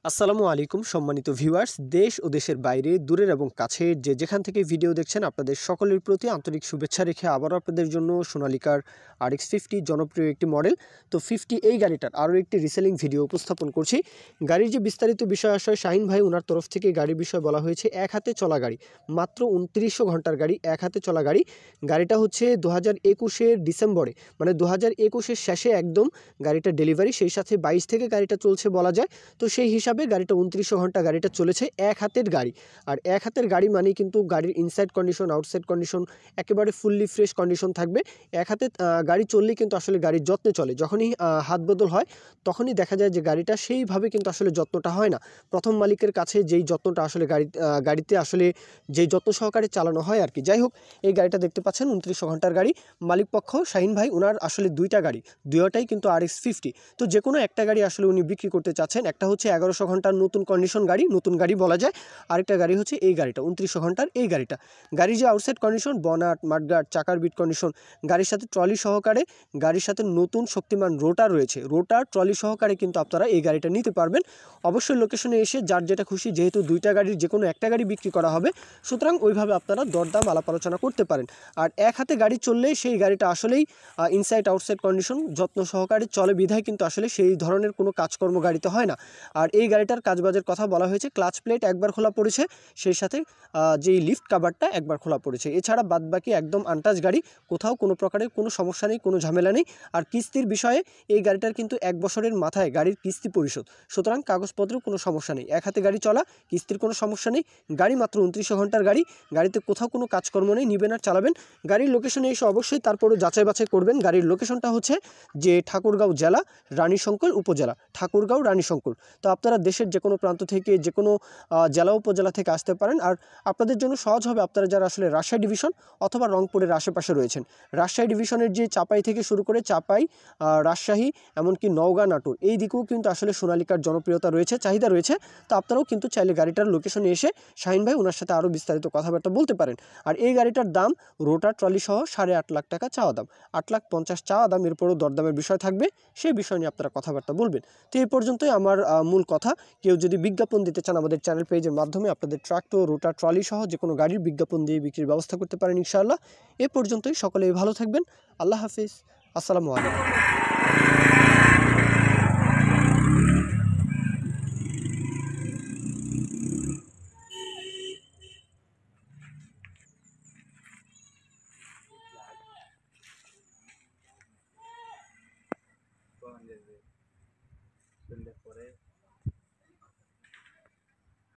আসসালামু আলাইকুম সম্মানিত ভিউয়ার্স, দেশ ও দেশের বাইরে দূরের এবং কাছের যেখান থেকে ভিডিও দেখছেন আপনাদের সকলের প্রতি আন্তরিক শুভেচ্ছা রেখে আবারও আপনাদের জন্য সোনালিকার RX50 জনপ্রিয় একটি মডেল। তো 50 এই গাড়িটার আরও একটি রিসেলিং ভিডিও উপস্থাপন করছি। গাড়ির যে বিস্তারিত বিষয় আসলে শাহিন ভাই ওনার তরফ থেকে গাড়ির বিষয় বলা হয়েছে এক হাতে চলা গাড়ি, মাত্র 2900 ঘন্টার গাড়ি, এক হাতে চলা গাড়ি। গাড়িটা হচ্ছে 2021-এর ডিসেম্বরে, মানে 2021-এর শেষে একদম গাড়িটা ডেলিভারি, সেই সাথে 22 থেকে গাড়িটা চলছে বলা যায়। তো সেই হিসাবে গাড়িটা 2900 ঘন্টা গাড়িটা চলেছে, এক হাতের গাড়ি। আর এক হাতের গাড়ি মানেই কিন্তু গাড়ির ইনসাইড কন্ডিশন আউটসাইড কন্ডিশন একেবারে ফুললি ফ্রেশ কন্ডিশন থাকবে। এক হাতে গাড়ি চললেই কিন্তু আসলে গাড়ির যত্নে চলে, যখনই হাত বদল হয় তখনই দেখা যায় যে গাড়িটা সেইভাবে কিন্তু আসলে যত্নটা হয় না। প্রথম মালিকের কাছে যেই যত্নটা আসলে গাড়িতে আসলে যেই যত্ন সহকারে চালানো হয় আর কি। যাই হোক, এই গাড়িটা দেখতে পাচ্ছেন 2900 ঘন্টার গাড়ি। মালিক পক্ষ শাহিন ভাই ওনার আসলে দুইটা গাড়ি, দুইটাই কিন্তু RX50। তো যে কোনো একটা গাড়ি আসলে উনি বিক্রি করতে চাচ্ছেন। একটা হচ্ছে 1100 ঘন্টার নতুন কন্ডিশন গাড়ি, নতুন গাড়ি বলা যায়। আরেকটা গাড়ি হচ্ছে এই গাড়িটা 2900 ঘন্টার এই গাড়িটা। গাড়ির যে আউটসাইড কন্ডিশন, বনাট মাডগার্ড চাকার বিট কন্ডিশন, গাড়ির সাথে ট্রলি সহকারে, গাড়ির সাথে নতুন শক্তিমান রোটার রয়েছে, রোটার ট্রলি সহকারে কিন্তু আপনারা এই গাড়িটা নিতে পারবেন। অবশ্যই লোকেশনে এসে যার যেটা খুশি, যেহেতু দুইটা গাড়ির যে কোনো একটা গাড়ি বিক্রি করা হবে, সুতরাং ওইভাবে আপনারা দরদাম আলাপ আলোচনা করতে পারেন। আর এক হাতে গাড়ি চললেই সেই গাড়িটা আসলেই ইনসাইড আউটসাইড কন্ডিশন যত্ন সহকারে চলে বিধায় কিন্তু আসলে সেই ধরনের কোনো কাজকর্ম গাড়িতে হয় না। আর এই গাড়িটার কাজবাজের কথা বলা হয়েছে, ক্লাচ প্লেট একবার খোলা পড়েছে, সেই সাথে যেই লিফট কাভারটা একবার খোলা পড়েছে, এছাড়া বাদবাকি একদম আনটাচ গাড়ি, কোথাও কোনো প্রকারের কোনো সমস্যা নেই, কোনো ঝামেলা নেই। আর কিস্তির বিষয়ে এই গাড়িটার কিন্তু 1 বছরের মাথায় গাড়ির কিস্তি পরিশোধ, সুতরাং কাগজপত্রেও কোনো সমস্যা নেই, এক হাতে গাড়ি চলা, কিস্তির কোনো সমস্যা নেই। গাড়ি মাত্র 2900 ঘন্টার গাড়ি, গাড়িতে কোথাও কোনো কাজকর্ম নেই, নিবেন আর চালাবেন। গাড়ির লোকেশনে এসে অবশ্যই তারপরে যাচাই বাছাই করবেন। গাড়ির লোকেশনটা হচ্ছে যে ঠাকুরগাঁও জেলা, রানীশঙ্কর উপজেলা, ঠাকুরগাঁও রানীশঙ্কর। তো আপনারা দেশের যে কোনো প্রান্ত থেকে, যে কোনো জেলা উপজেলা থেকে আসতে পারেন। আর আপনাদের জন্য সহজ হবে আপনারা যারা আসলে রাজশাহী ডিভিশন অথবা রংপুরের আশেপাশে রয়েছেন। রাজশাহী ডিভিশনের যে চাপাই থেকে শুরু করে চাপাই, রাজশাহী, এমনকি নওগাঁ, নাটোর, এই দিকেও কিন্তু আসলে সোনালিকার জনপ্রিয়তা রয়েছে, চাহিদা রয়েছে। তো আপনারাও কিন্তু চাইলে গাড়িটার লোকেশনে এসে শাহিন ভাই ওনার সাথে আরও বিস্তারিত কথাবার্তা বলতে পারেন। আর এই গাড়িটার দাম রোটার ট্রলি সহ 8.5 লাখ টাকা চাওয়া দাম, 8,50,000 চাওয়া দাম, এরপরও দরদামের বিষয় থাকবে, সেই বিষয় নিয়ে আপনারা কথাবার্তা বলবেন। তো এই পর্যন্তই আমার মূল কথা। কেউ যদি বিজ্ঞাপন দিতে চান আমাদের চ্যানেল পেজের মাধ্যমে আপনাদের ট্রাক্টর, রোটার, ট্রলি সহ যে কোনো গাড়ির বিজ্ঞাপন দিয়ে বিক্রির ব্যবস্থা করতে পারেন ইনশাআল্লাহ। এ পর্যন্তই, সকলেই ভালো থাকবেন। আল্লাহ হাফিজ, আসসালামু আলাইকুম।